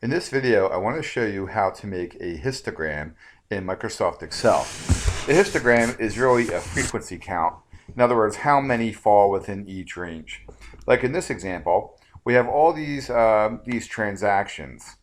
In this video, I want to show you how to make a histogram in Microsoft Excel. A histogram is really a frequency count. In other words, how many fall within each range. Like in this example, we have all these transactions,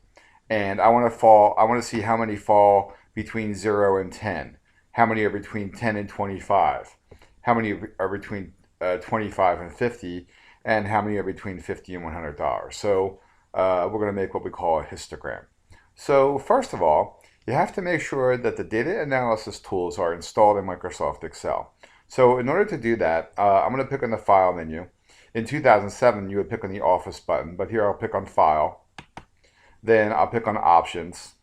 and I want to see how many fall between 0 and 10. How many are between 10 and 25? How many are between 25 and 50? And how many are between $50 and $100? So we're going to make what we call a histogram. So first of all, you have to make sure that the data analysis tools are installed in Microsoft Excel. So in order to do that, I'm going to pick on the File menu. In 2007, you would pick on the Office button, but here I'll pick on File. Then I'll pick on Options.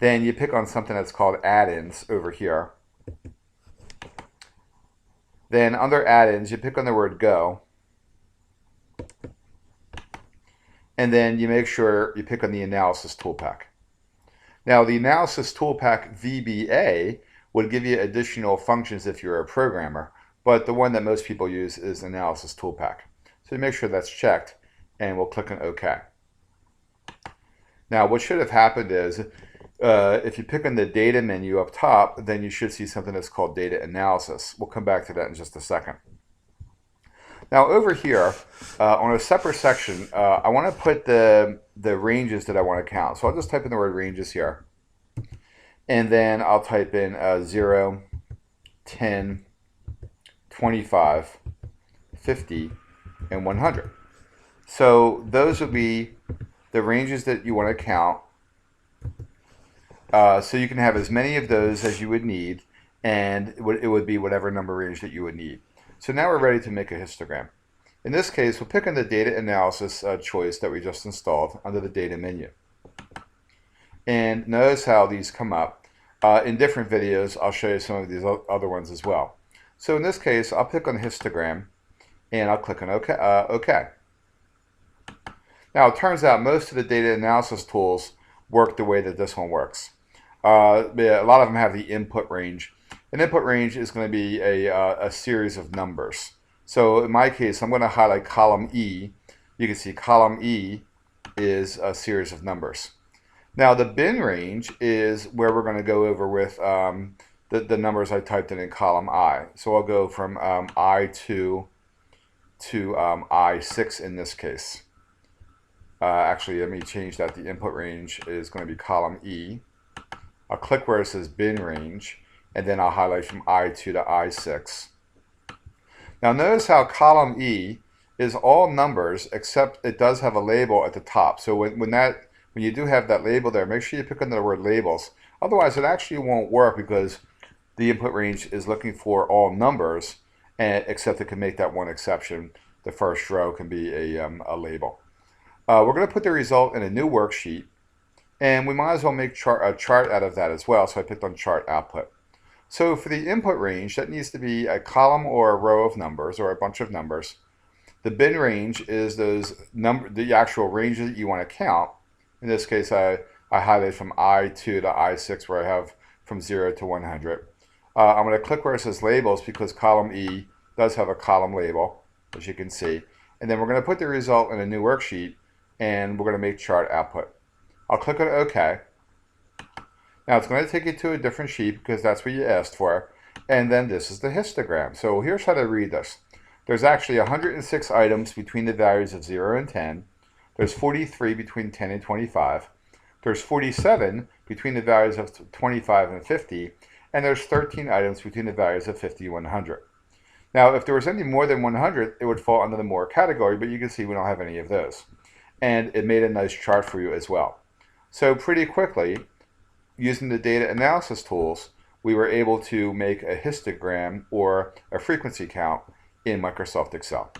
Then you pick on something that's called Add-ins over here. Then under Add-ins, you pick on the word Go. And then you make sure you pick on the Analysis ToolPak. Now, the Analysis ToolPak VBA would give you additional functions if you're a programmer, but the one that most people use is Analysis ToolPak. So you make sure that's checked, and we'll click on OK. Now, what should have happened is, if you pick on the Data menu up top, then you should see something that's called Data Analysis. We'll come back to that in just a second. Now over here, on a separate section, I want to put the ranges that I want to count. So I'll just type in the word ranges here. And then I'll type in 0, 10, 25, 50, and 100. So those would be the ranges that you want to count. So you can have as many of those as you would need, and it would be whatever number range that you would need. So now we're ready to make a histogram. In this case, we'll pick on the data analysis choice that we just installed under the data menu. And notice how these come up. In different videos, I'll show you some of these other ones as well. So in this case, I'll pick on histogram, and I'll click on OK. Now, it turns out most of the data analysis tools work the way that this one works. A lot of them have the input range. An input range is going to be a series of numbers. So in my case, I'm going to highlight column E. You can see column E is a series of numbers. Now the bin range is where we're going to go over with the numbers I typed in column I. So I'll go from I2 to I6 in this case. Actually, let me change that. The input range is going to be column E. I'll click where it says bin range, and then I'll highlight from I2 to I6. Now notice how column E is all numbers, except it does have a label at the top. So when you do have that label there, make sure you pick on the word labels. Otherwise, it actually won't work because the input range is looking for all numbers, except it can make that one exception. The first row can be a label. We're going to put the result in a new worksheet, and we might as well make a chart out of that as well. So I picked on Chart Output. So for the input range, that needs to be a column or a row of numbers or a bunch of numbers. The bin range is the actual range that you want to count. In this case, I highlighted from I2 to I6 where I have from 0 to 100. I'm going to click where it says labels because column E does have a column label, as you can see. And then we're going to put the result in a new worksheet, and we're going to make chart output. I'll click on OK. Now it's going to take you to a different sheet because that's what you asked for. And then this is the histogram. So here's how to read this. There's actually 106 items between the values of 0 and 10. There's 43 between 10 and 25. There's 47 between the values of 25 and 50. And there's 13 items between the values of 50 and 100. Now if there was any more than 100, it would fall under the more category, but you can see we don't have any of those. And it made a nice chart for you as well. So pretty quickly, using the data analysis tools, we were able to make a histogram or a frequency count in Microsoft Excel.